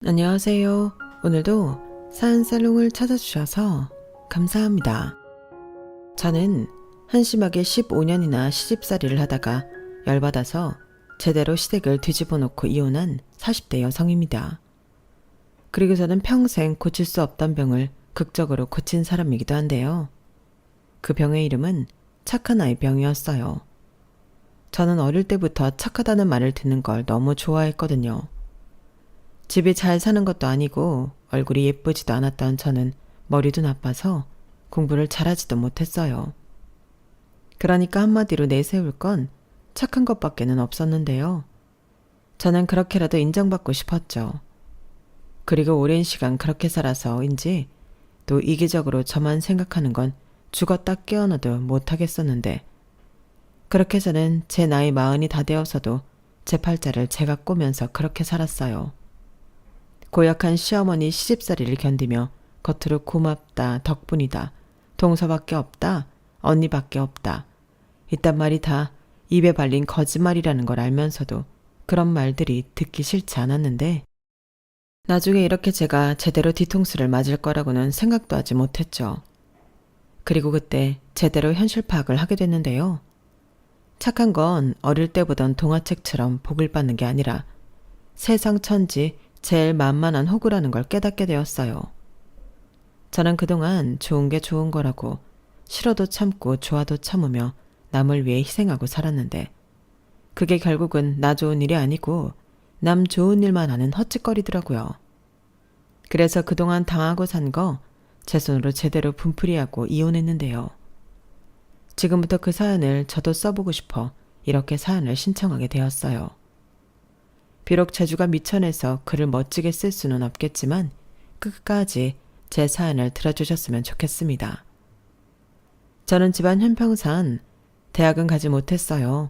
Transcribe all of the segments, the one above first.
안녕하세요. 오늘도 사연살롱을 찾아주셔서 감사합니다. 저는 한심하게 15년이나 시집살이를 하다가 열받아서 제대로 시댁을 뒤집어 놓고 이혼한 40대 여성입니다. 그리고 저는 평생 고칠 수 없던 병을 극적으로 고친 사람이기도 한데요. 그 병의 이름은 착한 아이 병이었어요. 저는 어릴 때부터 착하다는 말을 듣는 걸 너무 좋아했거든요. 집이 잘 사는 것도 아니고 얼굴이 예쁘지도 않았던 저는 머리도 나빠서 공부를 잘하지도 못했어요. 그러니까 한마디로 내세울 건 착한 것밖에는 없었는데요. 저는 그렇게라도 인정받고 싶었죠. 그리고 오랜 시간 그렇게 살아서인지 또 이기적으로 저만 생각하는 건 죽었다 깨어나도 못하겠었는데, 그렇게 저는 제 나이 40이 다 되어서도 제 팔자를 제가 꼬면서 그렇게 살았어요. 고약한 시어머니 시집살이를 견디며 겉으로 고맙다, 덕분이다, 동서밖에 없다, 언니밖에 없다, 이딴 말이 다 입에 발린 거짓말이라는 걸 알면서도 그런 말들이 듣기 싫지 않았는데, 나중에 이렇게 제가 제대로 뒤통수를 맞을 거라고는 생각도 하지 못했죠. 그리고 그때 제대로 현실 파악을 하게 됐는데요. 착한 건 어릴 때 보던 동화책처럼 복을 받는 게 아니라 세상 천지 제일 만만한 호구라는 걸 깨닫게 되었어요. 저는 그동안 좋은 게 좋은 거라고 싫어도 참고 좋아도 참으며 남을 위해 희생하고 살았는데, 그게 결국은 나 좋은 일이 아니고 남 좋은 일만 하는 헛짓거리더라고요. 그래서 그동안 당하고 산 거 제 손으로 제대로 분풀이하고 이혼했는데요. 지금부터 그 사연을 저도 써보고 싶어 이렇게 사연을 신청하게 되었어요. 비록 재주가 미천해서 글을 멋지게 쓸 수는 없겠지만 끝까지 제 사연을 들어주셨으면 좋겠습니다. 저는 집안 형평상 대학은 가지 못했어요.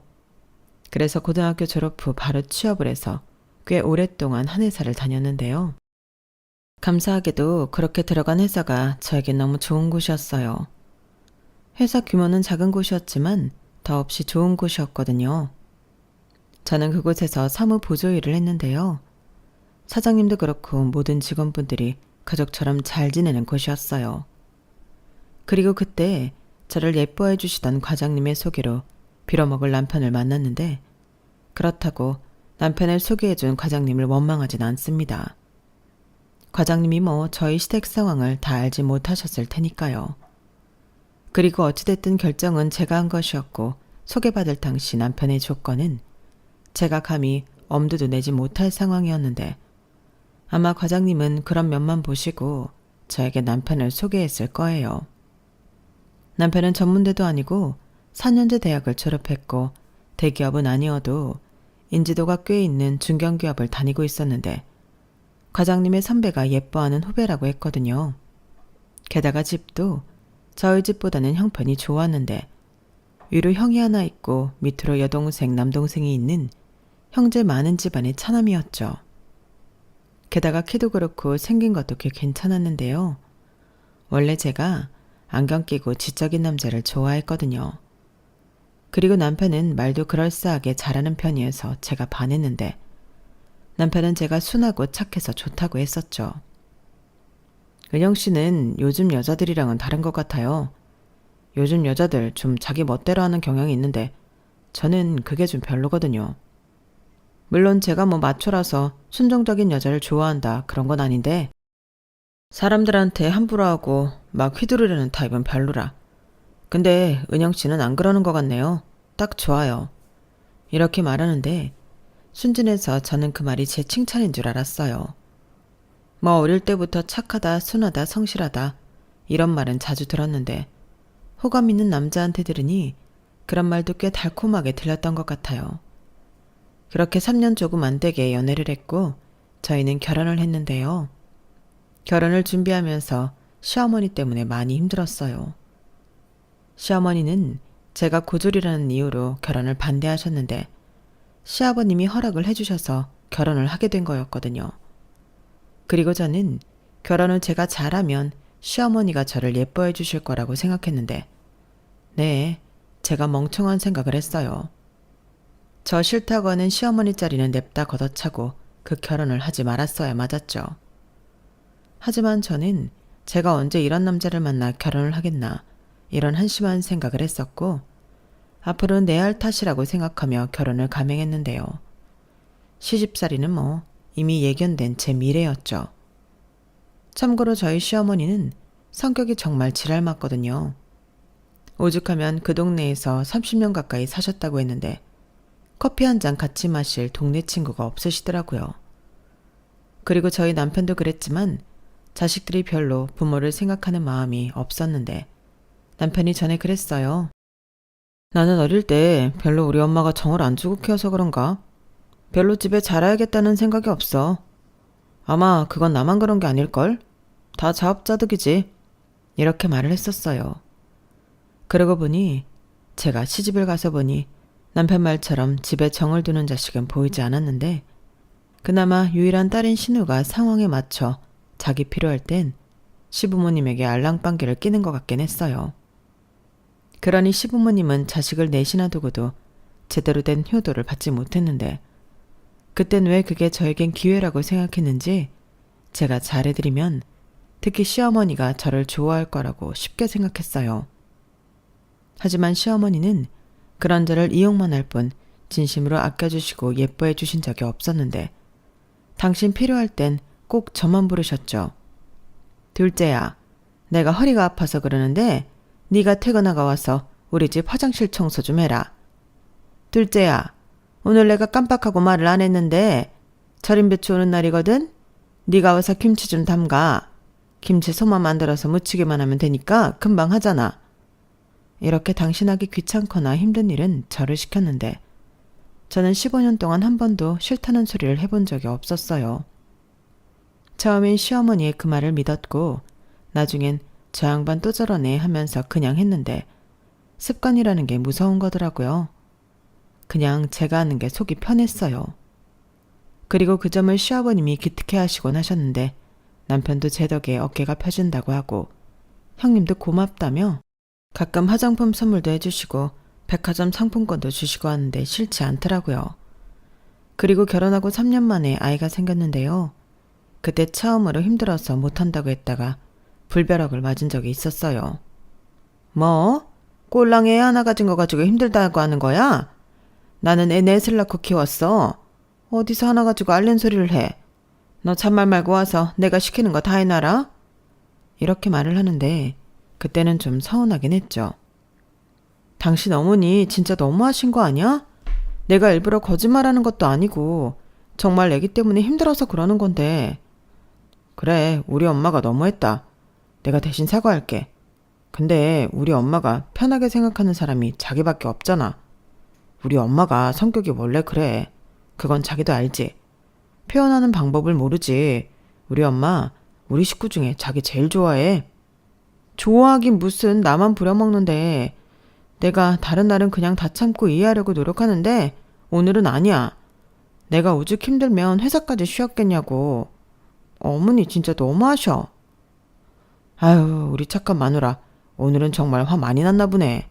그래서 고등학교 졸업 후 바로 취업을 해서 꽤 오랫동안 한 회사를 다녔는데요. 감사하게도 그렇게 들어간 회사가 저에겐 너무 좋은 곳이었어요. 회사 규모는 작은 곳이었지만 더없이 좋은 곳이었거든요. 저는 그곳에서 사무 보조 일을 했는데요. 사장님도 그렇고 모든 직원분들이 가족처럼 잘 지내는 곳이었어요. 그리고 그때 저를 예뻐해 주시던 과장님의 소개로 빌어먹을 남편을 만났는데, 그렇다고 남편을 소개해준 과장님을 원망하진 않습니다. 과장님이 저희 시댁 상황을 다 알지 못하셨을 테니까요. 그리고 어찌됐든 결정은 제가 한 것이었고, 소개받을 당시 남편의 조건은 제가 감히 엄두도 내지 못할 상황이었는데, 아마 과장님은 그런 면만 보시고 저에게 남편을 소개했을 거예요. 남편은 전문대도 아니고 4년제 대학을 졸업했고 대기업은 아니어도 인지도가 꽤 있는 중견기업을 다니고 있었는데, 과장님의 선배가 예뻐하는 후배라고 했거든요. 게다가 집도 저희 집보다는 형편이 좋았는데, 위로 형이 하나 있고 밑으로 여동생, 남동생이 있는 형제 많은 집안의 차남이었죠. 게다가 키도 그렇고 생긴 것도 꽤 괜찮았는데요. 원래 제가 안경 끼고 지적인 남자를 좋아했거든요. 그리고 남편은 말도 그럴싸하게 잘하는 편이어서 제가 반했는데, 남편은 제가 순하고 착해서 좋다고 했었죠. 은영 씨는 요즘 여자들이랑은 다른 것 같아요. 요즘 여자들 좀 자기 멋대로 하는 경향이 있는데 저는 그게 좀 별로거든요. 물론 제가 마초라서 순종적인 여자를 좋아한다 그런 건 아닌데, 사람들한테 함부로 하고 막 휘두르려는 타입은 별로라. 근데 은영 씨는 안 그러는 것 같네요. 딱 좋아요. 이렇게 말하는데 순진해서 저는 그 말이 제 칭찬인 줄 알았어요. 어릴 때부터 착하다, 순하다, 성실하다 이런 말은 자주 들었는데, 호감 있는 남자한테 들으니 그런 말도 꽤 달콤하게 들렸던 것 같아요. 그렇게 3년 조금 안 되게 연애를 했고 저희는 결혼을 했는데요. 결혼을 준비하면서 시어머니 때문에 많이 힘들었어요. 시어머니는 제가 고졸이라는 이유로 결혼을 반대하셨는데, 시아버님이 허락을 해주셔서 결혼을 하게 된 거였거든요. 그리고 저는 결혼을 제가 잘하면 시어머니가 저를 예뻐해 주실 거라고 생각했는데, 네, 제가 멍청한 생각을 했어요. 저 싫다고 하는 시어머니 자리는 냅다 걷어차고 그 결혼을 하지 말았어야 맞았죠. 하지만 저는 제가 언제 이런 남자를 만나 결혼을 하겠나 이런 한심한 생각을 했었고 앞으로는 내 할 탓이라고 생각하며 결혼을 감행했는데요. 시집살이는 뭐 이미 예견된 제 미래였죠. 참고로 저희 시어머니는 성격이 정말 지랄 맞거든요. 오죽하면 그 동네에서 30년 가까이 사셨다고 했는데 커피 한 잔 같이 마실 동네 친구가 없으시더라고요. 그리고 저희 남편도 그랬지만 자식들이 별로 부모를 생각하는 마음이 없었는데 남편이 전에 그랬어요. 나는 어릴 때 별로 우리 엄마가 정을 안 주고 키워서 그런가? 별로 집에 잘해야겠다는 생각이 없어. 아마 그건 나만 그런 게 아닐걸? 다 자업자득이지. 이렇게 말을 했었어요. 그러고 보니 제가 시집을 가서 보니 남편 말처럼 집에 정을 두는 자식은 보이지 않았는데 그나마 유일한 딸인 신우가 상황에 맞춰 자기 필요할 땐 시부모님에게 알랑방귀를 끼는 것 같긴 했어요. 그러니 시부모님은 자식을 넷이나 두고도 제대로 된 효도를 받지 못했는데 그땐 왜 그게 저에겐 기회라고 생각했는지 제가 잘해드리면 특히 시어머니가 저를 좋아할 거라고 쉽게 생각했어요. 하지만 시어머니는 그런 저를 이용만 할 뿐 진심으로 아껴주시고 예뻐해 주신 적이 없었는데 당신 필요할 땐 꼭 저만 부르셨죠. 둘째야, 내가 허리가 아파서 그러는데 네가 퇴근하고 와서 우리 집 화장실 청소 좀 해라. 둘째야, 오늘 내가 깜빡하고 말을 안 했는데 절임배추 오는 날이거든? 네가 와서 김치 좀 담가. 김치 소만 만들어서 무치기만 하면 되니까 금방 하잖아. 이렇게 당신하기 귀찮거나 힘든 일은 저를 시켰는데 저는 15년 동안 한 번도 싫다는 소리를 해본 적이 없었어요. 처음엔 시어머니의 그 말을 믿었고 나중엔 저 양반 또 저러네 하면서 그냥 했는데 습관이라는 게 무서운 거더라고요. 그냥 제가 하는 게 속이 편했어요. 그리고 그 점을 시아버님이 기특해 하시곤 하셨는데 남편도 제 덕에 어깨가 펴진다고 하고 형님도 고맙다며 가끔 화장품 선물도 해주시고 백화점 상품권도 주시고 하는데 싫지 않더라고요. 그리고 결혼하고 3년 만에 아이가 생겼는데요. 그때 처음으로 힘들어서 못한다고 했다가 불벼락을 맞은 적이 있었어요. 뭐? 꼴랑 애 하나 가진 거 가지고 힘들다고 하는 거야? 나는 애 넷을 낳고 키웠어. 어디서 하나 가지고 앓는 소리를 해. 너 참말 말고 와서 내가 시키는 거 다 해놔라. 이렇게 말을 하는데 그때는 좀 서운하긴 했죠. 당신 어머니 진짜 너무하신 거 아니야? 내가 일부러 거짓말하는 것도 아니고 정말 애기 때문에 힘들어서 그러는 건데. 그래, 우리 엄마가 너무했다. 내가 대신 사과할게. 근데 우리 엄마가 편하게 생각하는 사람이 자기밖에 없잖아. 우리 엄마가 성격이 원래 그래. 그건 자기도 알지. 표현하는 방법을 모르지. 우리 엄마 우리 식구 중에 자기 제일 좋아해. 좋아하긴 무슨, 나만 부려먹는데. 내가 다른 날은 그냥 다 참고 이해하려고 노력하는데 오늘은 아니야. 내가 오죽 힘들면 회사까지 쉬었겠냐고. 어머니 진짜 너무하셔. 아유, 우리 착한 마누라. 오늘은 정말 화 많이 났나 보네.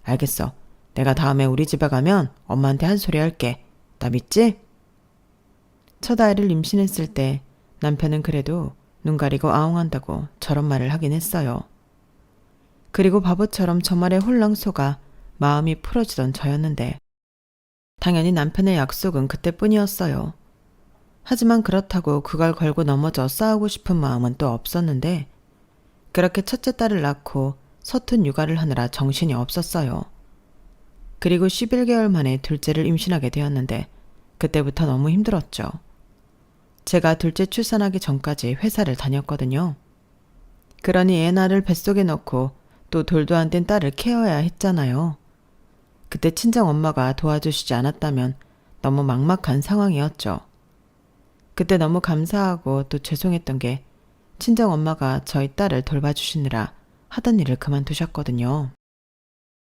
알겠어. 내가 다음에 우리 집에 가면 엄마한테 한 소리 할게. 나 믿지? 첫 아이를 임신했을 때 남편은 그래도 눈 가리고 아웅한다고 저런 말을 하긴 했어요. 그리고 바보처럼 저 말에 홀랑 속아 마음이 풀어지던 저였는데 당연히 남편의 약속은 그때뿐이었어요. 하지만 그렇다고 그걸 걸고 넘어져 싸우고 싶은 마음은 또 없었는데 그렇게 첫째 딸을 낳고 서툰 육아를 하느라 정신이 없었어요. 그리고 11개월 만에 둘째를 임신하게 되었는데 그때부터 너무 힘들었죠. 제가 둘째 출산하기 전까지 회사를 다녔거든요. 그러니 애 낳을 뱃속에 넣고 또 돌도 안 된 딸을 케어해야 했잖아요. 그때 친정엄마가 도와주시지 않았다면 너무 막막한 상황이었죠. 그때 너무 감사하고 또 죄송했던 게 친정엄마가 저희 딸을 돌봐주시느라 하던 일을 그만두셨거든요.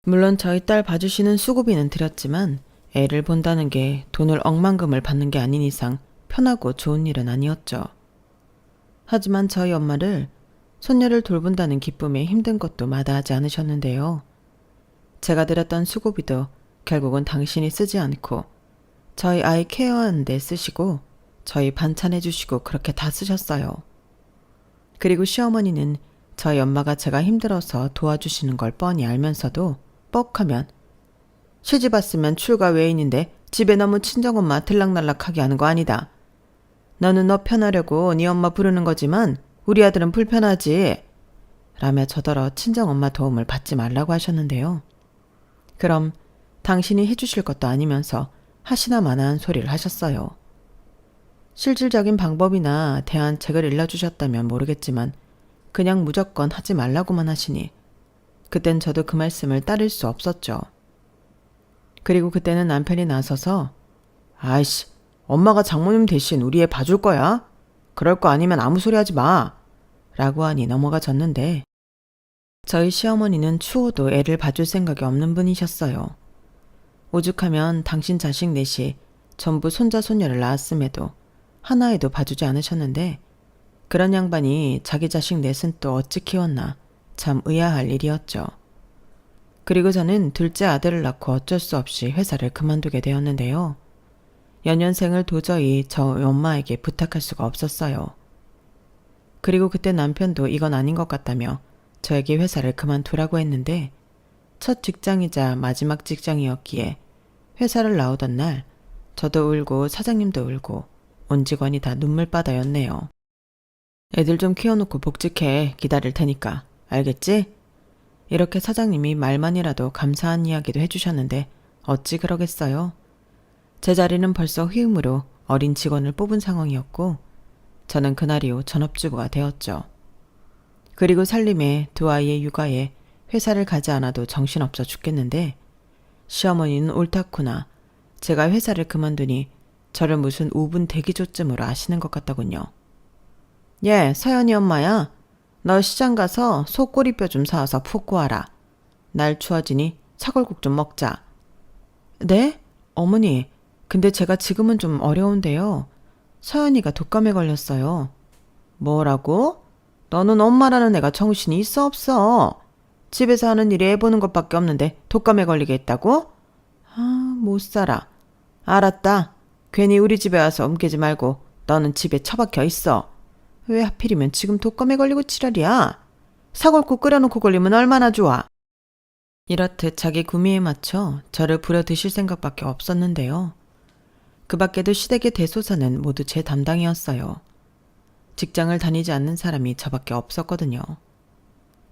물론 저희 딸 봐주시는 수고비는 드렸지만 애를 본다는 게 돈을 억만금을 받는 게 아닌 이상 편하고 좋은 일은 아니었죠. 하지만 저희 엄마를 손녀를 돌본다는 기쁨에 힘든 것도 마다하지 않으셨는데요. 제가 드렸던 수고비도 결국은 당신이 쓰지 않고 저희 아이 케어하는 데 쓰시고 저희 반찬해 주시고 그렇게 다 쓰셨어요. 그리고 시어머니는 저희 엄마가 제가 힘들어서 도와주시는 걸 뻔히 알면서도 뻑하면 시집 왔으면 출가 외인인데 집에 너무 친정엄마 들락날락하게 하는 거 아니다. 너는 너 편하려고 네 엄마 부르는 거지만 우리 아들은 불편하지. 라며 저더러 친정엄마 도움을 받지 말라고 하셨는데요. 그럼 당신이 해주실 것도 아니면서 하시나 마나한 소리를 하셨어요. 실질적인 방법이나 대안책을 일러주셨다면 모르겠지만 그냥 무조건 하지 말라고만 하시니 그땐 저도 그 말씀을 따를 수 없었죠. 그리고 그때는 남편이 나서서 아이씨, 엄마가 장모님 대신 우리 애 봐줄 거야? 그럴 거 아니면 아무 소리 하지 마. 라고 하니 넘어가 졌는데 저희 시어머니는 추호도 애를 봐줄 생각이 없는 분이셨어요. 오죽하면 당신 자식 넷이 전부 손자 손녀를 낳았음에도 하나에도 봐주지 않으셨는데 그런 양반이 자기 자식 넷은 또 어찌 키웠나 참 의아할 일이었죠. 그리고 저는 둘째 아들을 낳고 어쩔 수 없이 회사를 그만두게 되었는데요. 연년생을 도저히 저 엄마에게 부탁할 수가 없었어요. 그리고 그때 남편도 이건 아닌 것 같다며 저에게 회사를 그만두라고 했는데 첫 직장이자 마지막 직장이었기에 회사를 나오던 날 저도 울고 사장님도 울고 온 직원이 다 눈물바다였네요. 애들 좀 키워놓고 복직해. 기다릴 테니까. 알겠지? 이렇게 사장님이 말만이라도 감사한 이야기도 해주셨는데 어찌 그러겠어요. 제 자리는 벌써 후임으로 어린 직원을 뽑은 상황이었고 저는 그날 이후 전업주부가 되었죠. 그리고 살림에 두 아이의 육아에 회사를 가지 않아도 정신없어 죽겠는데 시어머니는 옳다구나. 제가 회사를 그만두니 저를 무슨 5분 대기조쯤으로 아시는 것 같더군요. 예, 서연이 엄마야. 너 시장 가서 소 꼬리뼈 좀 사와서 푹 구워라. 날 추워지니 사골국 좀 먹자. 네? 어머니, 근데 제가 지금은 좀 어려운데요. 서연이가 독감에 걸렸어요. 뭐라고? 너는 엄마라는 애가 정신이 있어 없어? 집에서 하는 일이 애 보는 것밖에 없는데 독감에 걸리게 했다고? 아, 못 살아. 알았다. 괜히 우리 집에 와서 옮기지 말고 너는 집에 처박혀 있어. 왜 하필이면 지금 독감에 걸리고 지랄이야? 사골국 끓여놓고 걸리면 얼마나 좋아. 이렇듯 자기 구미에 맞춰 저를 부려드실 생각밖에 없었는데요. 그 밖에도 시댁의 대소사는 모두 제 담당이었어요. 직장을 다니지 않는 사람이 저밖에 없었거든요.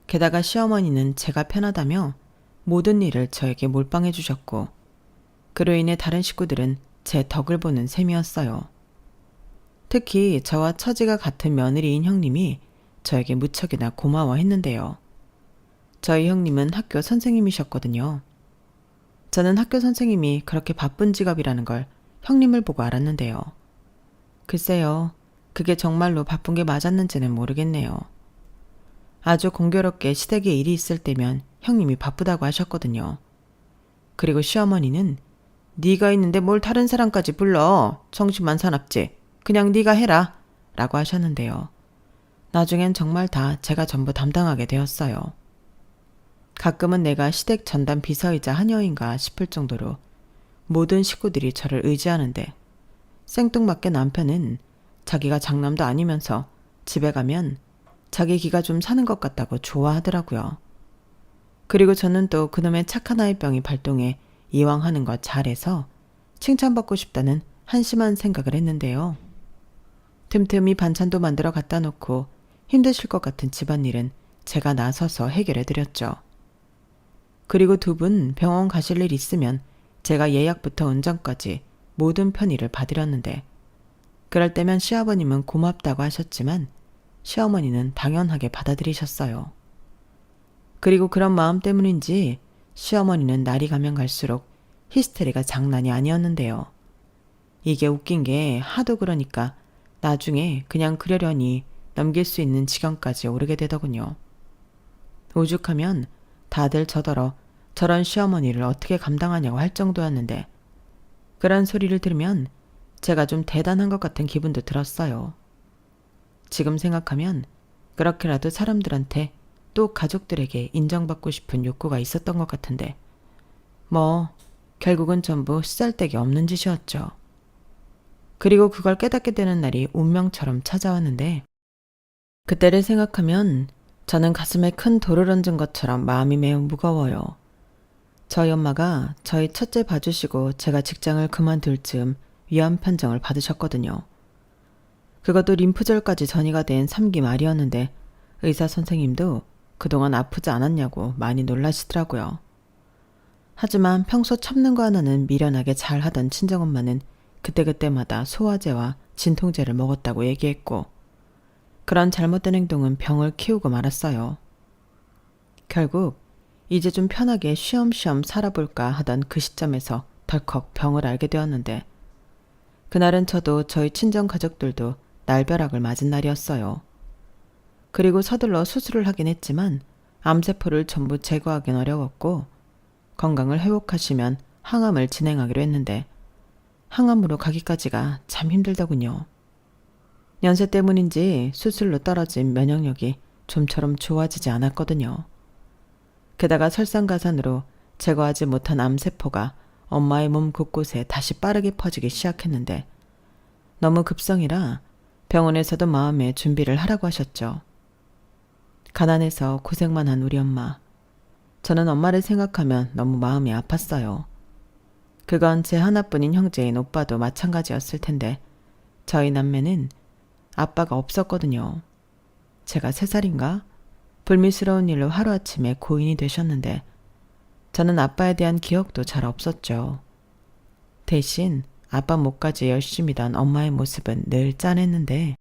게다가 시어머니는 제가 편하다며 모든 일을 저에게 몰빵해 주셨고 그로 인해 다른 식구들은 제 덕을 보는 셈이었어요. 특히 저와 처지가 같은 며느리인 형님이 저에게 무척이나 고마워했는데요. 저희 형님은 학교 선생님이셨거든요. 저는 학교 선생님이 그렇게 바쁜 직업이라는 걸 형님을 보고 알았는데요. 글쎄요, 그게 정말로 바쁜 게 맞았는지는 모르겠네요. 아주 공교롭게 시댁에 일이 있을 때면 형님이 바쁘다고 하셨거든요. 그리고 시어머니는 네가 있는데 뭘 다른 사람까지 불러. 정신만 사납지. 그냥 네가 해라. 라고 하셨는데요. 나중엔 정말 다 제가 전부 담당하게 되었어요. 가끔은 내가 시댁 전담 비서이자 하녀인가 싶을 정도로 모든 식구들이 저를 의지하는데 생뚱맞게 남편은 자기가 장남도 아니면서 집에 가면 자기 기가 좀 사는 것 같다고 좋아하더라고요. 그리고 저는 또 그놈의 착한 아이병이 발동해 이왕 하는 거 잘해서 칭찬받고 싶다는 한심한 생각을 했는데요. 틈틈이 반찬도 만들어 갖다 놓고 힘드실 것 같은 집안일은 제가 나서서 해결해 드렸죠. 그리고 두 분 병원 가실 일 있으면 제가 예약부터 운전까지 모든 편의를 봐드렸는데 그럴 때면 시아버님은 고맙다고 하셨지만 시어머니는 당연하게 받아들이셨어요. 그리고 그런 마음 때문인지 시어머니는 날이 가면 갈수록 히스테리가 장난이 아니었는데요. 이게 웃긴 게 하도 그러니까 나중에 그냥 그러려니 넘길 수 있는 지경까지 오르게 되더군요. 오죽하면 다들 저더러 저런 시어머니를 어떻게 감당하냐고 할 정도였는데 그런 소리를 들으면 제가 좀 대단한 것 같은 기분도 들었어요. 지금 생각하면 그렇게라도 사람들한테 또 가족들에게 인정받고 싶은 욕구가 있었던 것 같은데 뭐 결국은 전부 쓰잘데기 없는 짓이었죠. 그리고 그걸 깨닫게 되는 날이 운명처럼 찾아왔는데 그때를 생각하면 저는 가슴에 큰 돌을 얹은 것처럼 마음이 매우 무거워요. 저희 엄마가 저희 첫째 봐주시고 제가 직장을 그만둘 즈음 위암 판정을 받으셨거든요. 그것도 림프절까지 전이가 된 3기 말이었는데 의사 선생님도 그동안 아프지 않았냐고 많이 놀라시더라고요. 하지만 평소 참는 거 하나는 미련하게 잘 하던 친정엄마는 그때그때마다 소화제와 진통제를 먹었다고 얘기했고 그런 잘못된 행동은 병을 키우고 말았어요. 결국 이제 좀 편하게 쉬엄쉬엄 살아볼까 하던 그 시점에서 덜컥 병을 알게 되었는데 그날은 저도 저희 친정 가족들도 날벼락을 맞은 날이었어요. 그리고 서둘러 수술을 하긴 했지만 암세포를 전부 제거하긴 어려웠고 건강을 회복하시면 항암을 진행하기로 했는데 항암으로 가기까지가 참 힘들더군요. 연세 때문인지 수술로 떨어진 면역력이 좀처럼 좋아지지 않았거든요. 게다가 설상가산으로 제거하지 못한 암세포가 엄마의 몸 곳곳에 다시 빠르게 퍼지기 시작했는데 너무 급성이라 병원에서도 마음의 준비를 하라고 하셨죠. 가난해서 고생만 한 우리 엄마. 저는 엄마를 생각하면 너무 마음이 아팠어요. 그건 제 하나뿐인 형제인 오빠도 마찬가지였을 텐데 저희 남매는 아빠가 없었거든요. 제가 3살인가? 불미스러운 일로 하루아침에 고인이 되셨는데 저는 아빠에 대한 기억도 잘 없었죠. 대신 아빠 목까지 열심히 단 엄마의 모습은 늘 짠했는데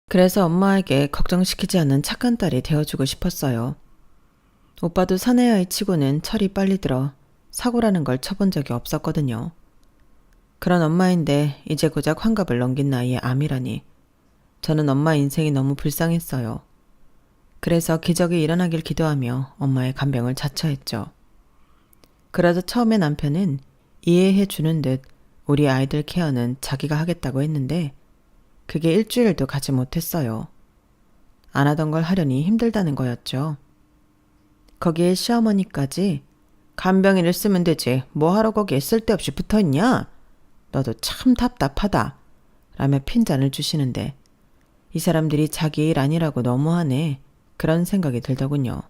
그래서 엄마에게 걱정시키지 않는 착한 딸이 되어주고 싶었어요. 오빠도 사내아이 치고는 철이 빨리 들어 사고라는 걸 쳐본 적이 없었거든요. 그런 엄마인데 이제 고작 환갑을 넘긴 나이에 암이라니 저는 엄마 인생이 너무 불쌍했어요. 그래서 기적이 일어나길 기도하며 엄마의 간병을 자처했죠. 그러자 처음에 남편은 이해해 주는 듯 우리 아이들 케어는 자기가 하겠다고 했는데 그게 일주일도 가지 못했어요. 안 하던 걸 하려니 힘들다는 거였죠. 거기에 시어머니까지 간병인을 쓰면 되지 뭐 하러 거기에 쓸데없이 붙어있냐? 너도 참 답답하다 라며 핀잔을 주시는데 이 사람들이 자기 일 아니라고 너무하네 그런 생각이 들더군요.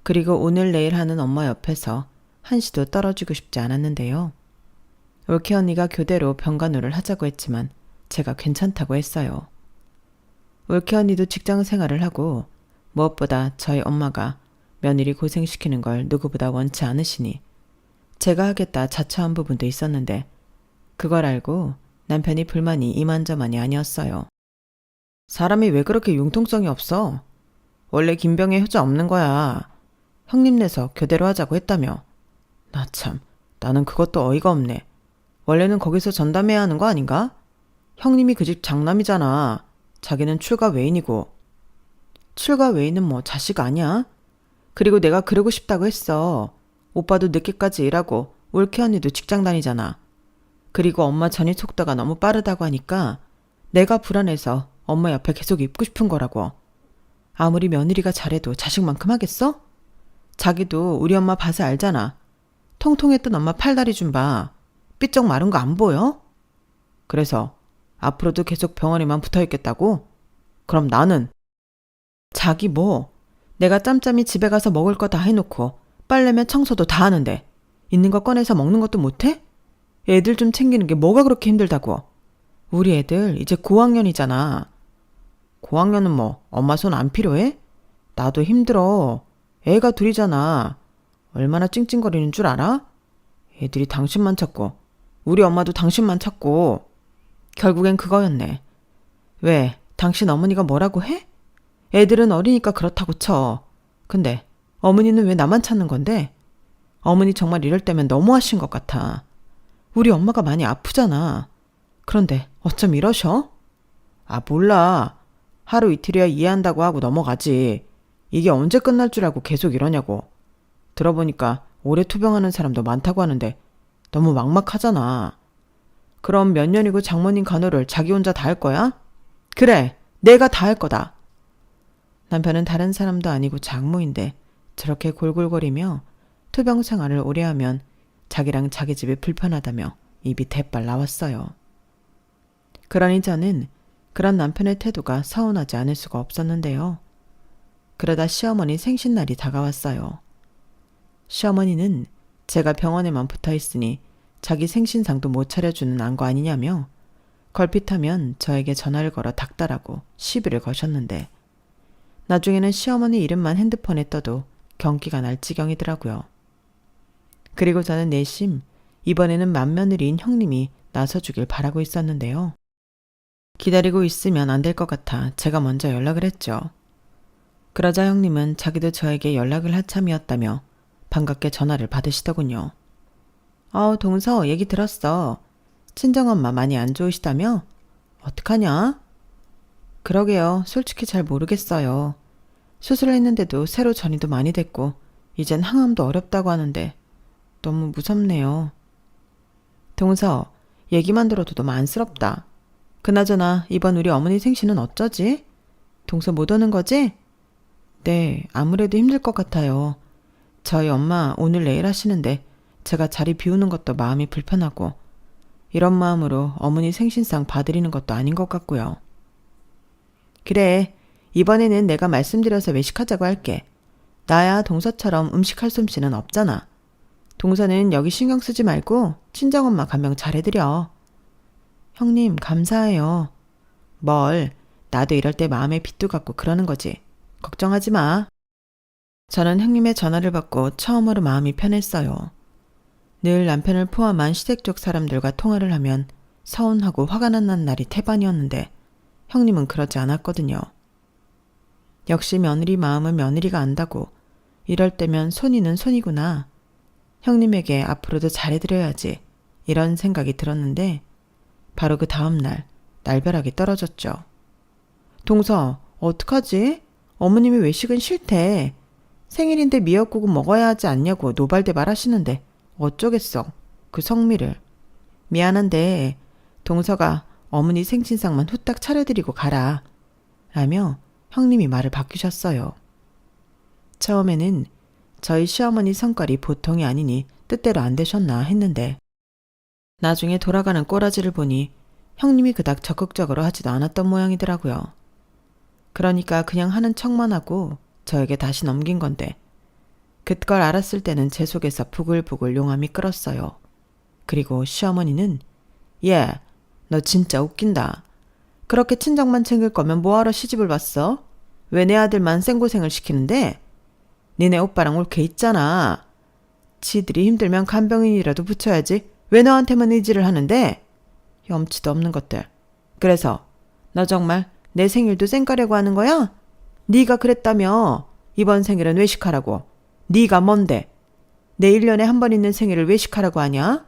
그리고 오늘 내일 하는 엄마 옆에서 한시도 떨어지고 싶지 않았는데요. 올케 언니가 교대로 병간호를 하자고 했지만 제가 괜찮다고 했어요. 올케 언니도 직장 생활을 하고 무엇보다 저희 엄마가 며느리 고생시키는 걸 누구보다 원치 않으시니 제가 하겠다 자처한 부분도 있었는데 그걸 알고 남편이 불만이 이만저만이 아니었어요. 사람이 왜 그렇게 융통성이 없어? 원래 김병에 효자 없는 거야. 형님네서 교대로 하자고 했다며. 나 참, 나는 그것도 어이가 없네. 원래는 거기서 전담해야 하는 거 아닌가? 형님이 그 집 장남이잖아. 자기는 출가 외인이고. 출가 외인은 뭐 자식 아니야? 그리고 내가 그러고 싶다고 했어. 오빠도 늦게까지 일하고 올케 언니도 직장 다니잖아. 그리고 엄마 전이 속도가 너무 빠르다고 하니까 내가 불안해서 엄마 옆에 계속 있고 싶은 거라고. 아무리 며느리가 잘해도 자식만큼 하겠어? 자기도 우리 엄마 봐서 알잖아. 통통했던 엄마 팔다리 좀 봐. 삐쩍 마른 거 안 보여? 그래서 앞으로도 계속 병원에만 붙어있겠다고? 그럼 나는? 자기 뭐? 내가 짬짬이 집에 가서 먹을 거 다 해놓고 빨래면 청소도 다 하는데 있는 거 꺼내서 먹는 것도 못해? 애들 좀 챙기는 게 뭐가 그렇게 힘들다고. 우리 애들 이제 고학년이잖아. 고학년은 뭐 엄마 손 안 필요해? 나도 힘들어. 애가 둘이잖아. 얼마나 찡찡거리는 줄 알아? 애들이 당신만 찾고 우리 엄마도 당신만 찾고 결국엔 그거였네. 왜? 당신 어머니가 뭐라고 해? 애들은 어리니까 그렇다고 쳐. 근데 어머니는 왜 나만 찾는 건데? 어머니 정말 이럴 때면 너무하신 것 같아. 우리 엄마가 많이 아프잖아. 그런데 어쩜 이러셔? 아 몰라. 하루 이틀이야 이해한다고 하고 넘어가지. 이게 언제 끝날 줄 알고 계속 이러냐고. 들어보니까 오래 투병하는 사람도 많다고 하는데 너무 막막하잖아. 그럼 몇 년이고 장모님 간호를 자기 혼자 다 할 거야? 그래, 내가 다 할 거다. 남편은 다른 사람도 아니고 장모인데 저렇게 골골거리며 투병 생활을 오래 하면 자기랑 자기 집이 불편하다며 입이 대빨 나왔어요. 그러니 저는 그런 남편의 태도가 서운하지 않을 수가 없었는데요. 그러다 시어머니 생신날이 다가왔어요. 시어머니는 제가 병원에만 붙어 있으니 자기 생신상도 못 차려주는 안거 아니냐며 걸핏하면 저에게 전화를 걸어 닥달하고 시비를 거셨는데 나중에는 시어머니 이름만 핸드폰에 떠도 경기가 날 지경이더라고요. 그리고 저는 내심 이번에는 맏며느리인 형님이 나서주길 바라고 있었는데요. 기다리고 있으면 안 될 것 같아 제가 먼저 연락을 했죠. 그러자 형님은 자기도 저에게 연락을 할 참이었다며 반갑게 전화를 받으시더군요. 동서 얘기 들었어. 친정엄마 많이 안 좋으시다며? 어떡하냐? 그러게요. 솔직히 잘 모르겠어요. 수술을 했는데도 새로 전이도 많이 됐고 이젠 항암도 어렵다고 하는데 너무 무섭네요. 동서, 얘기만 들어도 너무 안쓰럽다. 그나저나 이번 우리 어머니 생신은 어쩌지? 동서 못 오는 거지? 네, 아무래도 힘들 것 같아요. 저희 엄마 오늘 내일 하시는데 제가 자리 비우는 것도 마음이 불편하고 이런 마음으로 어머니 생신상 봐드리는 것도 아닌 것 같고요. 그래, 이번에는 내가 말씀드려서 외식하자고 할게. 나야 동서처럼 음식할 솜씨는 없잖아. 동서는 여기 신경 쓰지 말고 친정엄마 간병 잘해드려. 형님 감사해요. 뭘, 나도 이럴 때 마음에 빚도 갖고 그러는 거지. 걱정하지 마. 저는 형님의 전화를 받고 처음으로 마음이 편했어요. 늘 남편을 포함한 시댁 쪽 사람들과 통화를 하면 서운하고 화가 난 날이 태반이었는데 형님은 그러지 않았거든요. 역시 며느리 마음은 며느리가 안다고 이럴 때면 손이는 손이구나. 형님에게 앞으로도 잘해드려야지 이런 생각이 들었는데 바로 그 다음날 날벼락이 떨어졌죠. 동서 어떡하지? 어머님이 외식은 싫대. 생일인데 미역국은 먹어야 하지 않냐고 노발대발 하시는데 어쩌겠어. 그 성미를. 미안한데 동서가 어머니 생신상만 후딱 차려드리고 가라. 라며 형님이 말을 바꾸셨어요. 처음에는 저희 시어머니 성깔이 보통이 아니니 뜻대로 안 되셨나 했는데 나중에 돌아가는 꼬라지를 보니 형님이 그닥 적극적으로 하지도 않았던 모양이더라고요. 그러니까 그냥 하는 척만 하고 저에게 다시 넘긴 건데 그걸 알았을 때는 제 속에서 부글부글 용암이 끓었어요. 그리고 시어머니는 얘, 너 진짜 웃긴다. 그렇게 친정만 챙길 거면 뭐하러 시집을 왔어? 왜 내 아들만 생고생을 시키는데? 니네 오빠랑 옳게 있잖아. 지들이 힘들면 간병인이라도 붙여야지. 왜 너한테만 의지를 하는데? 염치도 없는 것들. 그래서 너 정말 내 생일도 쌩까려고 하는 거야? 네가 그랬다며. 이번 생일은 외식하라고. 네가 뭔데? 내 1년에 한 번 있는 생일을 외식하라고 하냐?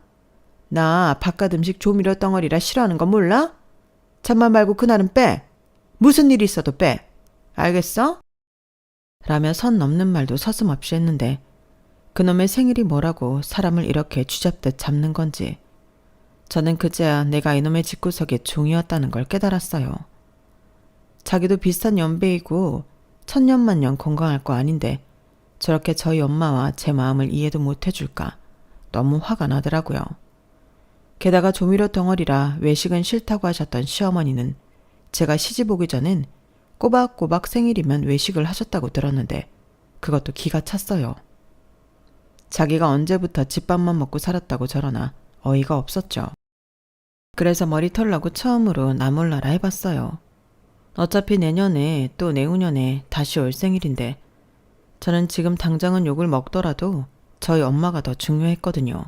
나 바깥 음식 조미료 덩어리라 싫어하는 거 몰라? 잠만 말고 그날은 빼. 무슨 일이 있어도 빼. 알겠어? 라며 선 넘는 말도 서슴없이 했는데 그놈의 생일이 뭐라고 사람을 이렇게 쥐잡듯 잡는 건지 저는 그제야 내가 이놈의 집구석의 종이었다는 걸 깨달았어요. 자기도 비슷한 연배이고 천년만년 건강할 거 아닌데 저렇게 저희 엄마와 제 마음을 이해도 못 해줄까 너무 화가 나더라고요. 게다가 조미료 덩어리라 외식은 싫다고 하셨던 시어머니는 제가 시집 오기 전엔 꼬박꼬박 생일이면 외식을 하셨다고 들었는데 그것도 기가 찼어요. 자기가 언제부터 집밥만 먹고 살았다고 저러나 어이가 없었죠. 그래서 머리 털라고 처음으로 나 몰라라 해봤어요. 어차피 내년에 또 내후년에 다시 올 생일인데 저는 지금 당장은 욕을 먹더라도 저희 엄마가 더 중요했거든요.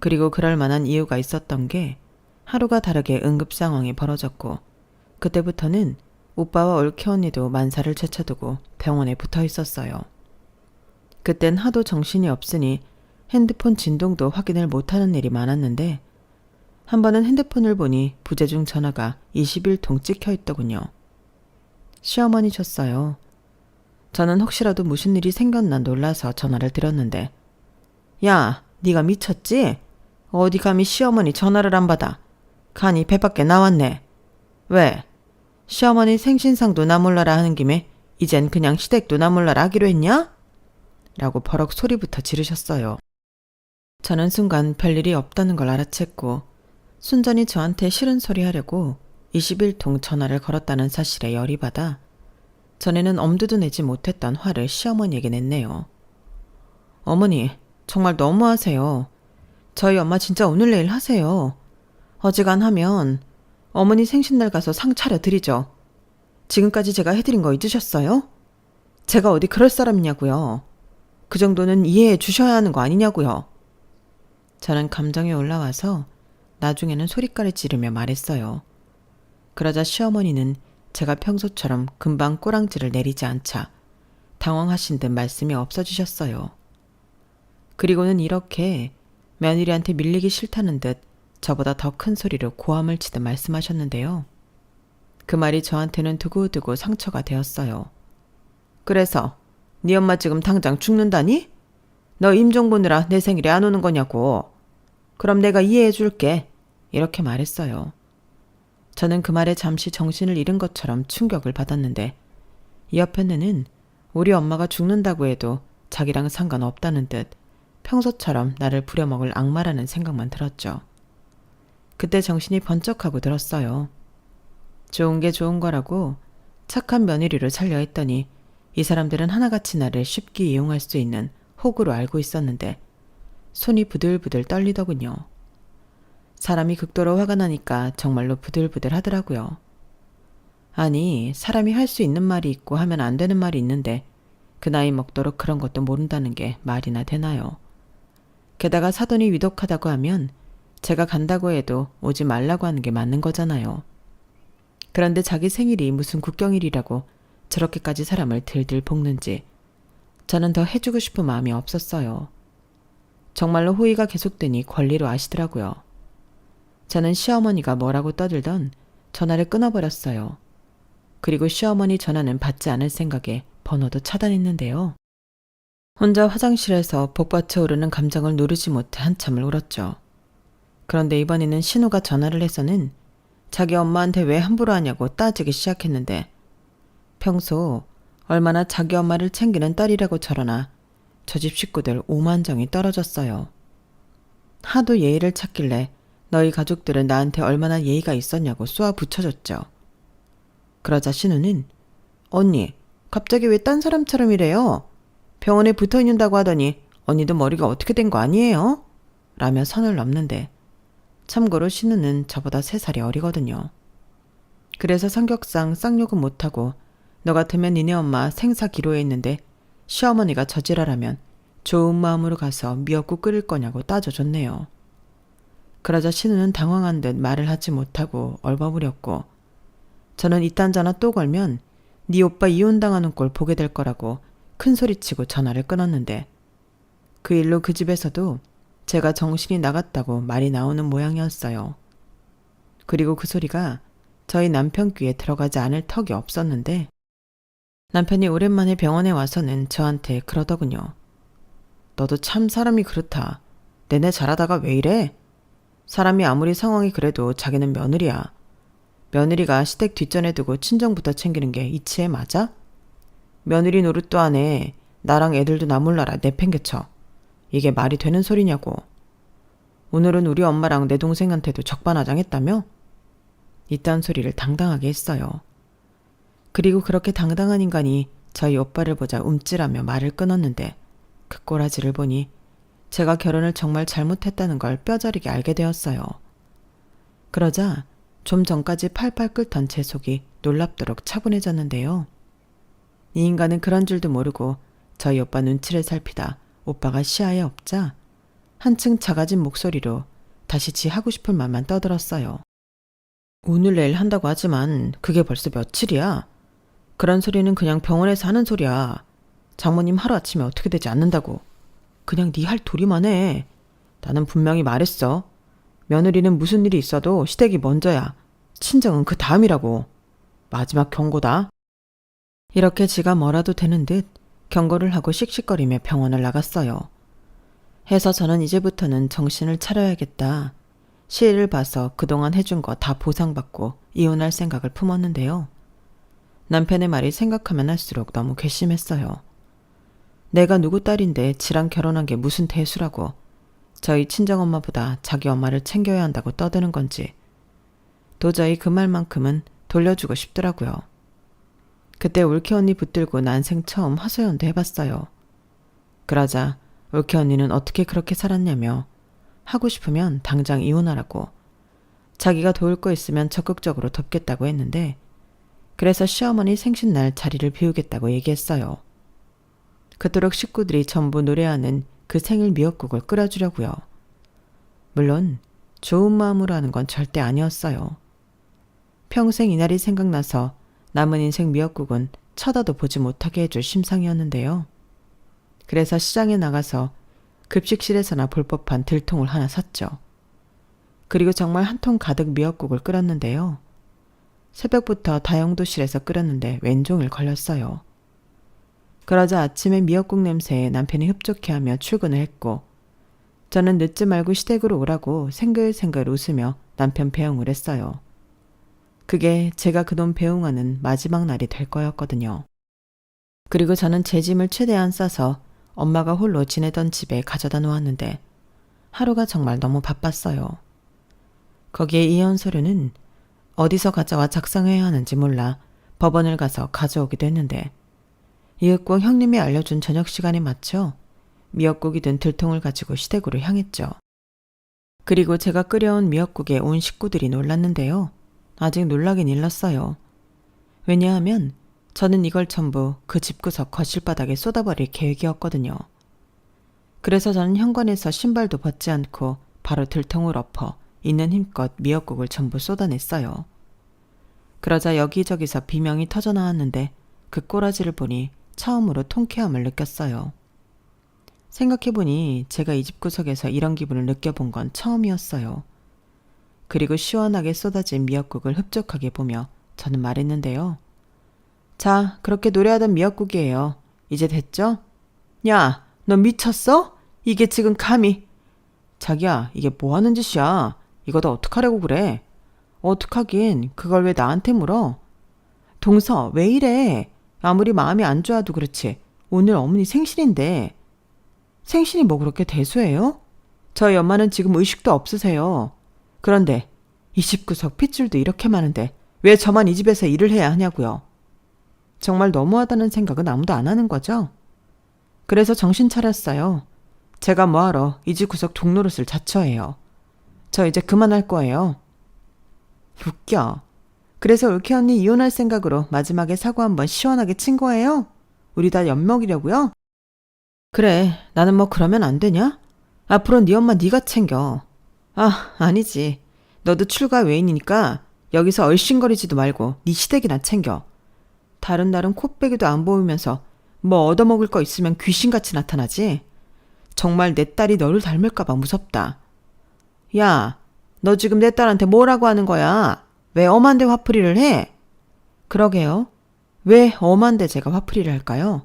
그리고 그럴 만한 이유가 있었던 게 하루가 다르게 응급 상황이 벌어졌고 그때부터는 오빠와 올케 언니도 만사를 제쳐두고 병원에 붙어 있었어요. 그땐 하도 정신이 없으니 핸드폰 진동도 확인을 못하는 일이 많았는데 한 번은 핸드폰을 보니 부재중 전화가 21통 찍혀 있더군요. 시어머니셨어요. 저는 혹시라도 무슨 일이 생겼나 놀라서 전화를 드렸는데 야, 네가 미쳤지? 어디 감히 시어머니 전화를 안 받아. 간이 배 밖에 나왔네. 왜? 시어머니 생신상도 나 몰라라 하는 김에 이젠 그냥 시댁도 나 몰라라 하기로 했냐? 라고 버럭 소리부터 지르셨어요. 저는 순간 별일이 없다는 걸 알아챘고 순전히 저한테 싫은 소리 하려고 21통 전화를 걸었다는 사실에 열이 받아 전에는 엄두도 내지 못했던 화를 시어머니에게 냈네요. 어머니, 정말 너무하세요. 저희 엄마 진짜 오늘 내일 하세요. 어지간하면 어머니 생신날 가서 상 차려드리죠. 지금까지 제가 해드린 거 잊으셨어요? 제가 어디 그럴 사람이냐고요. 그 정도는 이해해 주셔야 하는 거 아니냐고요. 저는 감정이 올라와서 나중에는 소리까지 지르며 말했어요. 그러자 시어머니는 제가 평소처럼 금방 꼬랑지를 내리지 않자 당황하신 듯 말씀이 없어지셨어요. 그리고는 이렇게 며느리한테 밀리기 싫다는 듯 저보다 더 큰 소리로 고함을 치듯 말씀하셨는데요. 그 말이 저한테는 두고두고 상처가 되었어요. 그래서 네 엄마 지금 당장 죽는다니? 너 임종 보느라 내 생일에 안 오는 거냐고. 그럼 내가 이해해 줄게. 이렇게 말했어요. 저는 그 말에 잠시 정신을 잃은 것처럼 충격을 받았는데 이 옆에는 우리 엄마가 죽는다고 해도 자기랑 상관없다는 듯 평소처럼 나를 부려먹을 악마라는 생각만 들었죠. 그때 정신이 번쩍하고 들었어요. 좋은 게 좋은 거라고 착한 며느리로 살려 했더니 이 사람들은 하나같이 나를 쉽게 이용할 수 있는 호구로 알고 있었는데 손이 부들부들 떨리더군요. 사람이 극도로 화가 나니까 정말로 부들부들 하더라고요. 아니, 사람이 할 수 있는 말이 있고 하면 안 되는 말이 있는데 그 나이 먹도록 그런 것도 모른다는 게 말이나 되나요? 게다가 사돈이 위독하다고 하면 제가 간다고 해도 오지 말라고 하는 게 맞는 거잖아요. 그런데 자기 생일이 무슨 국경일이라고 저렇게까지 사람을 들들 볶는지 저는 더 해주고 싶은 마음이 없었어요. 정말로 호의가 계속되니 권리로 아시더라고요. 저는 시어머니가 뭐라고 떠들던 전화를 끊어버렸어요. 그리고 시어머니 전화는 받지 않을 생각에 번호도 차단했는데요. 혼자 화장실에서 복받쳐 오르는 감정을 누르지 못해 한참을 울었죠. 그런데 이번에는 신우가 전화를 해서는 자기 엄마한테 왜 함부로 하냐고 따지기 시작했는데 평소 얼마나 자기 엄마를 챙기는 딸이라고 저러나 저 집 식구들 오만정이 떨어졌어요. 하도 예의를 찾길래 너희 가족들은 나한테 얼마나 예의가 있었냐고 쏘아 붙여줬죠. 그러자 신우는 언니, 갑자기 왜 딴 사람처럼 이래요? 병원에 붙어있는다고 하더니 언니도 머리가 어떻게 된 거 아니에요? 라며 선을 넘는데 참고로 신우는 저보다 3살이 어리거든요. 그래서 성격상 쌍욕은 못하고 너 같으면 니네 엄마 생사 기로에 있는데 시어머니가 저지랄하면 좋은 마음으로 가서 미역국 끓일 거냐고 따져줬네요. 그러자 신우는 당황한 듯 말을 하지 못하고 얼버무렸고 저는 이딴 전화 또 걸면 네 오빠 이혼당하는 꼴 보게 될 거라고 큰소리치고 전화를 끊었는데 그 일로 그 집에서도 제가 정신이 나갔다고 말이 나오는 모양이었어요. 그리고 그 소리가 저희 남편 귀에 들어가지 않을 턱이 없었는데 남편이 오랜만에 병원에 와서는 저한테 그러더군요. 너도 참 사람이 그렇다. 내내 잘하다가 왜 이래? 사람이 아무리 상황이 그래도 자기는 며느리야. 며느리가 시댁 뒷전에 두고 친정부터 챙기는 게 이치에 맞아? 며느리 노릇도 안 해. 나랑 애들도 나 몰라라 내팽개쳐. 이게 말이 되는 소리냐고. 오늘은 우리 엄마랑 내 동생한테도 적반하장했다며? 이딴 소리를 당당하게 했어요. 그리고 그렇게 당당한 인간이 저희 오빠를 보자 움찔하며 말을 끊었는데 그 꼬라지를 보니 제가 결혼을 정말 잘못했다는 걸 뼈저리게 알게 되었어요. 그러자 좀 전까지 팔팔 끓던 제 속이 놀랍도록 차분해졌는데요. 이 인간은 그런 줄도 모르고 저희 오빠 눈치를 살피다 오빠가 시야에 없자 한층 작아진 목소리로 다시 지 하고 싶은 말만 떠들었어요. 오늘 내일 한다고 하지만 그게 벌써 며칠이야. 그런 소리는 그냥 병원에서 하는 소리야. 장모님 하루아침에 어떻게 되지 않는다고. 그냥 네 할 도리만 해. 나는 분명히 말했어. 며느리는 무슨 일이 있어도 시댁이 먼저야. 친정은 그 다음이라고. 마지막 경고다. 이렇게 지가 뭐라도 되는 듯 경고를 하고 씩씩거리며 병원을 나갔어요. 해서 저는 이제부터는 정신을 차려야겠다. 시일을 봐서 그동안 해준 거 다 보상받고 이혼할 생각을 품었는데요. 남편의 말이 생각하면 할수록 너무 괘씸했어요. 내가 누구 딸인데 지랑 결혼한 게 무슨 대수라고. 저희 친정엄마보다 자기 엄마를 챙겨야 한다고 떠드는 건지 도저히 그 말만큼은 돌려주고 싶더라고요. 그때 올케 언니 붙들고 난생 처음 하소연도 해봤어요. 그러자 올케 언니는 어떻게 그렇게 살았냐며 하고 싶으면 당장 이혼하라고, 자기가 도울 거 있으면 적극적으로 돕겠다고 했는데 그래서 시어머니 생신날 자리를 비우겠다고 얘기했어요. 그토록 식구들이 전부 노래하는 그 생일 미역국을 끓여주려고요. 물론 좋은 마음으로 하는 건 절대 아니었어요. 평생 이날이 생각나서 남은 인생 미역국은 쳐다도 보지 못하게 해줄 심상이었는데요. 그래서 시장에 나가서 급식실에서나 볼 법한 들통을 하나 샀죠. 그리고 정말 한 통 가득 미역국을 끓였는데요. 새벽부터 다용도실에서 끓였는데 왼종일 걸렸어요. 그러자 아침에 미역국 냄새에 남편이 흡족해하며 출근을 했고 저는 늦지 말고 시댁으로 오라고 생글생글 웃으며 남편 배웅을 했어요. 그게 제가 그돈 배웅하는 마지막 날이 될 거였거든요. 그리고 저는 제 짐을 최대한 싸서 엄마가 홀로 지내던 집에 가져다 놓았는데 하루가 정말 너무 바빴어요. 거기에 이혼 서류는 어디서 가져와 작성해야 하는지 몰라 법원을 가서 가져오기도 했는데 이윽고 형님이 알려준 저녁 시간에 맞춰 미역국이 든 들통을 가지고 시댁으로 향했죠. 그리고 제가 끓여온 미역국에 온 식구들이 놀랐는데요. 아직 놀라긴 일렀어요. 왜냐하면 저는 이걸 전부 그 집구석 거실바닥에 쏟아버릴 계획이었거든요. 그래서 저는 현관에서 신발도 벗지 않고 바로 들통을 엎어 있는 힘껏 미역국을 전부 쏟아냈어요. 그러자 여기저기서 비명이 터져나왔는데 그 꼬라지를 보니 처음으로 통쾌함을 느꼈어요. 생각해보니 제가 이 집구석에서 이런 기분을 느껴본 건 처음이었어요. 그리고 시원하게 쏟아진 미역국을 흡족하게 보며 저는 말했는데요. 자, 그렇게 노래하던 미역국이에요. 이제 됐죠? 야, 너 미쳤어? 이게 지금 감히. 자기야, 이게 뭐 하는 짓이야? 이거 다 어떡하려고 그래? 어떡하긴, 그걸 왜 나한테 물어? 동서, 왜 이래? 아무리 마음이 안 좋아도 그렇지. 오늘 어머니 생신인데. 생신이 뭐 그렇게 대수해요? 저희 엄마는 지금 의식도 없으세요. 그런데 이 집구석 핏줄도 이렇게 많은데 왜 저만 이 집에서 일을 해야 하냐고요. 정말 너무하다는 생각은 아무도 안 하는 거죠? 그래서 정신 차렸어요. 제가 뭐하러 이 집구석 동노릇을 자처해요. 저 이제 그만할 거예요. 웃겨. 그래서 올케 언니 이혼할 생각으로 마지막에 사고 한번 시원하게 친 거예요? 우리 다 엿먹이려고요? 그래, 나는 뭐 그러면 안 되냐? 앞으로 네 엄마 네가 챙겨. 아, 아니지. 너도 출가 외인이니까 여기서 얼씬거리지도 말고 네 시댁이나 챙겨. 다른 날은 코빼기도 안 보이면서 뭐 얻어먹을 거 있으면 귀신같이 나타나지. 정말 내 딸이 너를 닮을까 봐 무섭다. 야, 너 지금 내 딸한테 뭐라고 하는 거야? 왜 엄한데 화풀이를 해? 그러게요. 왜 엄한데 제가 화풀이를 할까요?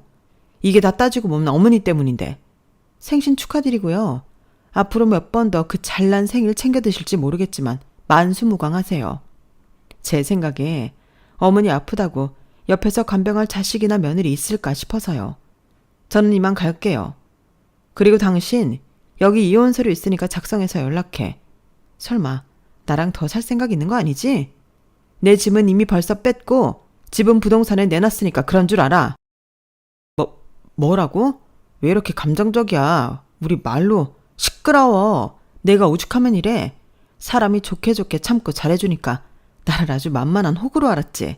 이게 다 따지고 보면 어머니 때문인데. 생신 축하드리고요. 앞으로 몇 번 더 그 잘난 생일 챙겨 드실지 모르겠지만 만수무강하세요. 제 생각에 어머니 아프다고 옆에서 간병할 자식이나 며느리 있을까 싶어서요. 저는 이만 갈게요. 그리고 당신 여기 이혼 서류 있으니까 작성해서 연락해. 설마 나랑 더 살 생각 있는 거 아니지? 내 짐은 이미 벌써 뺐고 집은 부동산에 내놨으니까 그런 줄 알아. 뭐라고? 왜 이렇게 감정적이야? 우리 말로 시끄러워. 내가 오죽하면 이래. 사람이 좋게 좋게 참고 잘해주니까 나를 아주 만만한 호구로 알았지.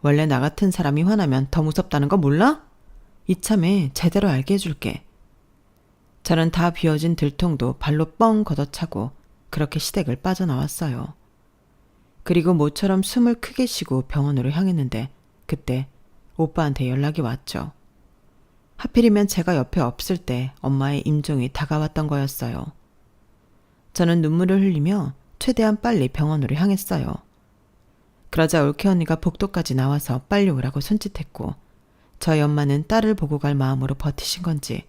원래 나 같은 사람이 화나면 더 무섭다는 거 몰라? 이참에 제대로 알게 해줄게. 저는 다 비워진 들통도 발로 뻥 걷어차고 그렇게 시댁을 빠져나왔어요. 그리고 모처럼 숨을 크게 쉬고 병원으로 향했는데 그때 오빠한테 연락이 왔죠. 하필이면 제가 옆에 없을 때 엄마의 임종이 다가왔던 거였어요. 저는 눈물을 흘리며 최대한 빨리 병원으로 향했어요. 그러자 올케 언니가 복도까지 나와서 빨리 오라고 손짓했고 저희 엄마는 딸을 보고 갈 마음으로 버티신 건지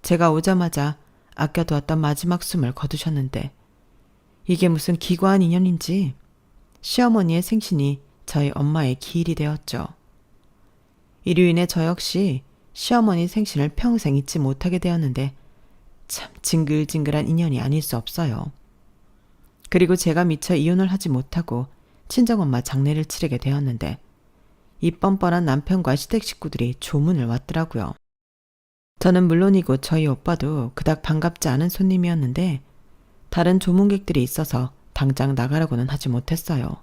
제가 오자마자 아껴두었던 마지막 숨을 거두셨는데 이게 무슨 기과한 인연인지 시어머니의 생신이 저희 엄마의 기일이 되었죠. 이로 인해 저 역시 시어머니 생신을 평생 잊지 못하게 되었는데 참 징글징글한 인연이 아닐 수 없어요. 그리고 제가 미처 이혼을 하지 못하고 친정엄마 장례를 치르게 되었는데 이 뻔뻔한 남편과 시댁 식구들이 조문을 왔더라고요. 저는 물론이고 저희 오빠도 그닥 반갑지 않은 손님이었는데 다른 조문객들이 있어서 당장 나가라고는 하지 못했어요.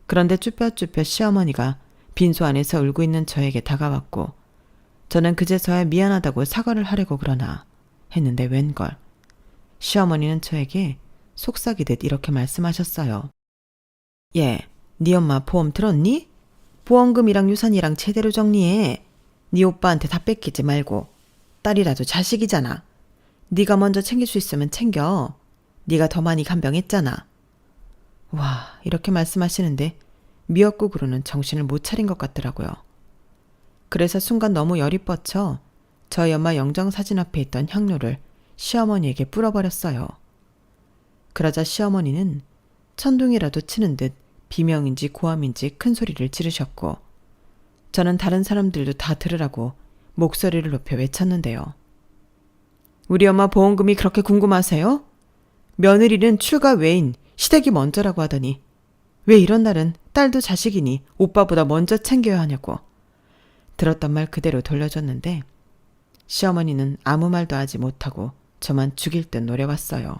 그런데 쭈뼛쭈뼛 시어머니가 빈소 안에서 울고 있는 저에게 다가왔고 저는 그제서야 미안하다고 사과를 하려고 그러나 했는데 웬걸. 시어머니는 저에게 속삭이듯 이렇게 말씀하셨어요. 예, 네 엄마 보험 들었니? 보험금이랑 유산이랑 제대로 정리해. 네 오빠한테 다 뺏기지 말고. 딸이라도 자식이잖아. 네가 먼저 챙길 수 있으면 챙겨. 네가 더 많이 간병했잖아. 와, 이렇게 말씀하시는데 미역국으로는 정신을 못 차린 것 같더라고요. 그래서 순간 너무 열이 뻗쳐 저희 엄마 영정사진 앞에 있던 향로를 시어머니에게 뿌려버렸어요. 그러자 시어머니는 천둥이라도 치는 듯 비명인지 고함인지 큰 소리를 지르셨고 저는 다른 사람들도 다 들으라고 목소리를 높여 외쳤는데요. 우리 엄마 보험금이 그렇게 궁금하세요? 며느리는 출가 외인, 시댁이 먼저라고 하더니 왜 이런 날은 딸도 자식이니 오빠보다 먼저 챙겨야 하냐고. 들었던 말 그대로 돌려줬는데 시어머니는 아무 말도 하지 못하고 저만 죽일 듯 노려봤어요.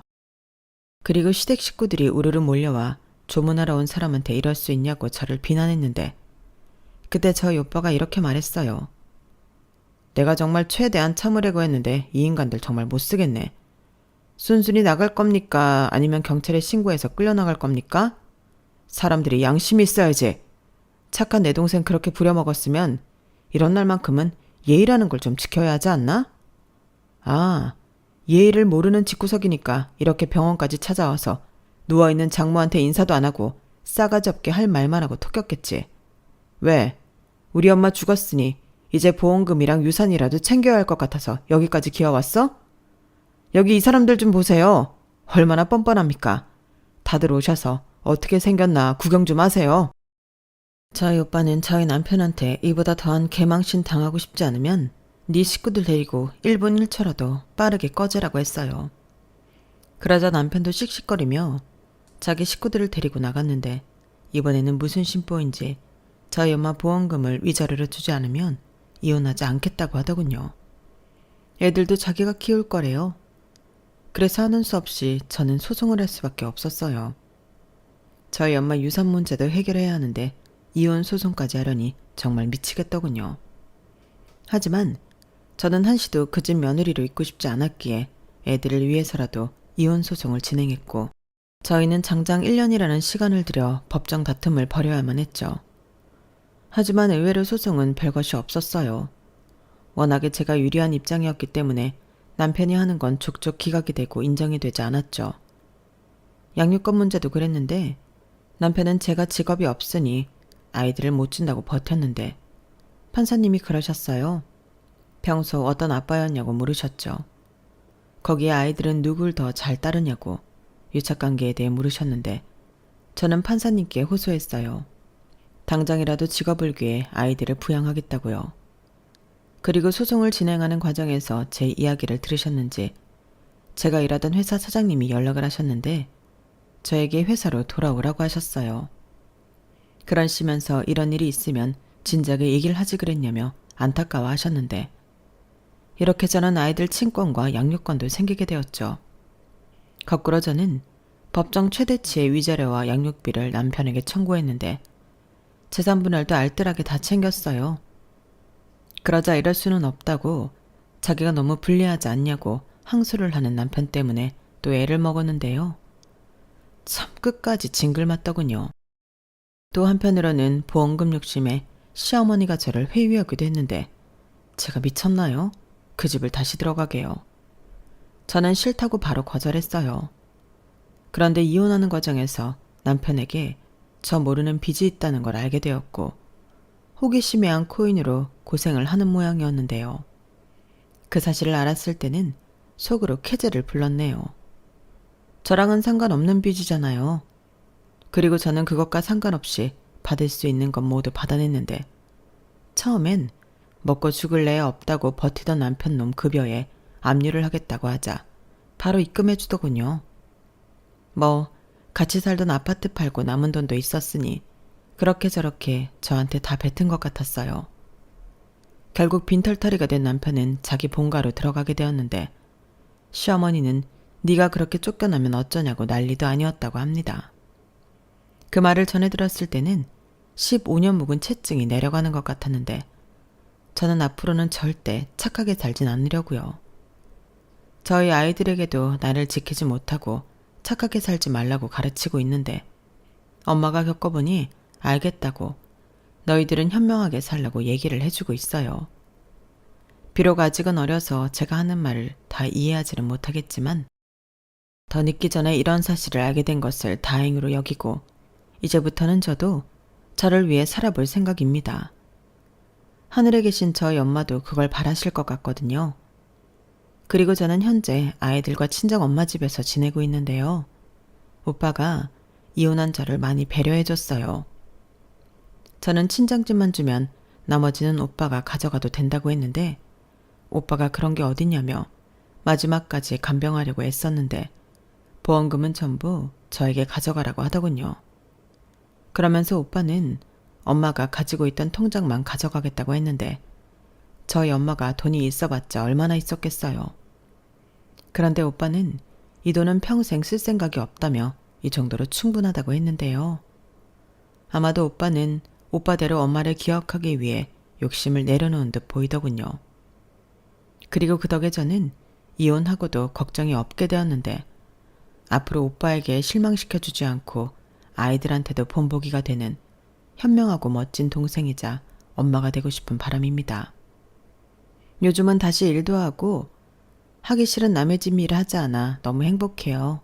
그리고 시댁 식구들이 우르르 몰려와 조문하러 온 사람한테 이럴 수 있냐고 저를 비난했는데 그때 저희 오빠가 이렇게 말했어요. 내가 정말 최대한 참으려고 했는데 이 인간들 정말 못쓰겠네. 순순히 나갈 겁니까? 아니면 경찰에 신고해서 끌려나갈 겁니까? 사람들이 양심이 있어야지. 착한 내 동생 그렇게 부려먹었으면 이런 날만큼은 예의라는 걸 좀 지켜야 하지 않나? 아, 예의를 모르는 집구석이니까 이렇게 병원까지 찾아와서 누워있는 장모한테 인사도 안 하고 싸가지 없게 할 말만 하고 토꼈겠지. 왜? 우리 엄마 죽었으니 이제 보험금이랑 유산이라도 챙겨야 할 것 같아서 여기까지 기어왔어? 여기 이 사람들 좀 보세요. 얼마나 뻔뻔합니까? 다들 오셔서 어떻게 생겼나 구경 좀 하세요. 저희 오빠는 저희 남편한테 이보다 더한 개망신 당하고 싶지 않으면 네 식구들 데리고 1분 1초라도 빠르게 꺼지라고 했어요. 그러자 남편도 씩씩거리며 자기 식구들을 데리고 나갔는데 이번에는 무슨 심보인지 저희 엄마 보험금을 위자료로 주지 않으면 이혼하지 않겠다고 하더군요. 애들도 자기가 키울 거래요. 그래서 하는 수 없이 저는 소송을 할 수밖에 없었어요. 저희 엄마 유산 문제도 해결해야 하는데 이혼 소송까지 하려니 정말 미치겠더군요. 하지만 저는 한시도 그 집 며느리로 있고 싶지 않았기에 애들을 위해서라도 이혼 소송을 진행했고 저희는 장장 1년이라는 시간을 들여 법정 다툼을 벌여야만 했죠. 하지만 의외로 소송은 별것이 없었어요. 워낙에 제가 유리한 입장이었기 때문에 남편이 하는 건 족족 기각이 되고 인정이 되지 않았죠. 양육권 문제도 그랬는데 남편은 제가 직업이 없으니 아이들을 못 준다고 버텼는데 판사님이 그러셨어요. 평소 어떤 아빠였냐고 물으셨죠. 거기에 아이들은 누굴 더 잘 따르냐고 유착관계에 대해 물으셨는데 저는 판사님께 호소했어요. 당장이라도 직업을 구해 아이들을 부양하겠다고요. 그리고 소송을 진행하는 과정에서 제 이야기를 들으셨는지 제가 일하던 회사 사장님이 연락을 하셨는데 저에게 회사로 돌아오라고 하셨어요. 그러시면서 이런 일이 있으면 진작에 얘기를 하지 그랬냐며 안타까워 하셨는데 이렇게 저는 아이들 친권과 양육권도 생기게 되었죠. 거꾸로 저는 법정 최대치의 위자료와 양육비를 남편에게 청구했는데 재산분할도 알뜰하게 다 챙겼어요. 그러자 이럴 수는 없다고 자기가 너무 불리하지 않냐고 항소를 하는 남편 때문에 또 애를 먹었는데요. 참 끝까지 징글맞더군요. 또 한편으로는 보험금 욕심에 시어머니가 저를 회유하기도 했는데 제가 미쳤나요? 그 집을 다시 들어가게요. 저는 싫다고 바로 거절했어요. 그런데 이혼하는 과정에서 남편에게 저 모르는 빚이 있다는 걸 알게 되었고 호기심에 코인으로 고생을 하는 모양이었는데요. 그 사실을 알았을 때는 속으로 캐제를 불렀네요. 저랑은 상관없는 빚이잖아요. 그리고 저는 그것과 상관없이 받을 수 있는 건 모두 받아냈는데 처음엔 먹고 죽을 애 없다고 버티던 남편 놈 급여에 압류를 하겠다고 하자 바로 입금해 주더군요. 뭐 같이 살던 아파트 팔고 남은 돈도 있었으니 그렇게 저렇게 저한테 다 뱉은 것 같았어요. 결국 빈털터리가 된 남편은 자기 본가로 들어가게 되었는데 시어머니는 네가 그렇게 쫓겨나면 어쩌냐고 난리도 아니었다고 합니다. 그 말을 전해 들었을 때는 15년 묵은 채증이 내려가는 것 같았는데 저는 앞으로는 절대 착하게 살진 않으려고요. 저희 아이들에게도 나를 지키지 못하고 착하게 살지 말라고 가르치고 있는데 엄마가 겪어보니 알겠다고 너희들은 현명하게 살라고 얘기를 해주고 있어요. 비록 아직은 어려서 제가 하는 말을 다 이해하지는 못하겠지만 더 늦기 전에 이런 사실을 알게 된 것을 다행으로 여기고 이제부터는 저도 저를 위해 살아볼 생각입니다. 하늘에 계신 저희 엄마도 그걸 바라실 것 같거든요. 그리고 저는 현재 아이들과 친정 엄마 집에서 지내고 있는데요. 오빠가 이혼한 저를 많이 배려해줬어요. 저는 친정집만 주면 나머지는 오빠가 가져가도 된다고 했는데 오빠가 그런 게 어딨냐며 마지막까지 간병하려고 애썼는데 보험금은 전부 저에게 가져가라고 하더군요. 그러면서 오빠는 엄마가 가지고 있던 통장만 가져가겠다고 했는데 저희 엄마가 돈이 있어봤자 얼마나 있었겠어요. 그런데 오빠는 이 돈은 평생 쓸 생각이 없다며 이 정도로 충분하다고 했는데요. 아마도 오빠는 오빠대로 엄마를 기억하기 위해 욕심을 내려놓은 듯 보이더군요. 그리고 그 덕에 저는 이혼하고도 걱정이 없게 되었는데 앞으로 오빠에게 실망시켜주지 않고 아이들한테도 본보기가 되는 현명하고 멋진 동생이자 엄마가 되고 싶은 바람입니다. 요즘은 다시 일도 하고 하기 싫은 남의 집 일을 하지 않아 너무 행복해요.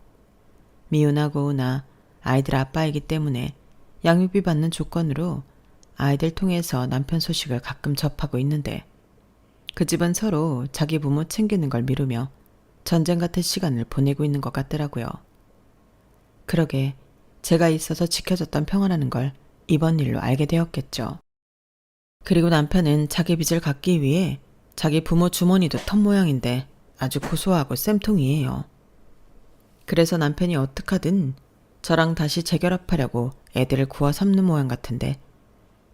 미혼하고 오나 아이들 아빠이기 때문에 양육비 받는 조건으로 아이들 통해서 남편 소식을 가끔 접하고 있는데 그 집은 서로 자기 부모 챙기는 걸 미루며 전쟁 같은 시간을 보내고 있는 것 같더라고요. 그러게 제가 있어서 지켜줬던 평화라는 걸 이번 일로 알게 되었겠죠. 그리고 남편은 자기 빚을 갚기 위해 자기 부모 주머니도 턴 모양인데 아주 고소하고 쌤통이에요. 그래서 남편이 어떡하든 저랑 다시 재결합하려고 애들을 구워 삼는 모양 같은데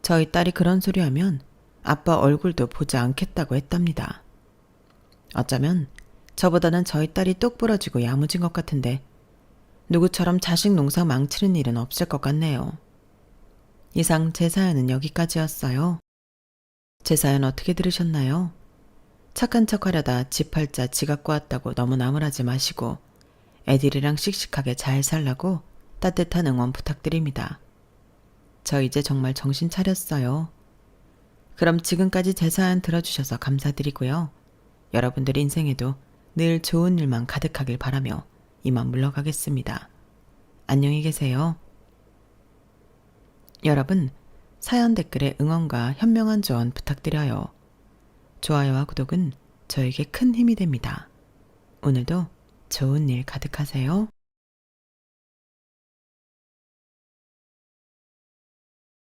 저희 딸이 그런 소리 하면 아빠 얼굴도 보지 않겠다고 했답니다. 어쩌면 저보다는 저희 딸이 똑 부러지고 야무진 것 같은데 누구처럼 자식 농사 망치는 일은 없을 것 같네요. 이상 제 사연은 여기까지였어요. 제 사연 어떻게 들으셨나요? 착한 척 하려다 집 팔자 지가 꼬았다고 너무 나무라지 마시고 애들이랑 씩씩하게 잘 살라고 따뜻한 응원 부탁드립니다. 저 이제 정말 정신 차렸어요. 그럼 지금까지 제 사연 들어주셔서 감사드리고요. 여러분들 인생에도 늘 좋은 일만 가득하길 바라며 이만 물러가겠습니다. 안녕히 계세요. 여러분, 사연 댓글에 응원과 현명한 조언 부탁드려요. 좋아요와 구독은 저에게 큰 힘이 됩니다. 오늘도 좋은 일 가득하세요.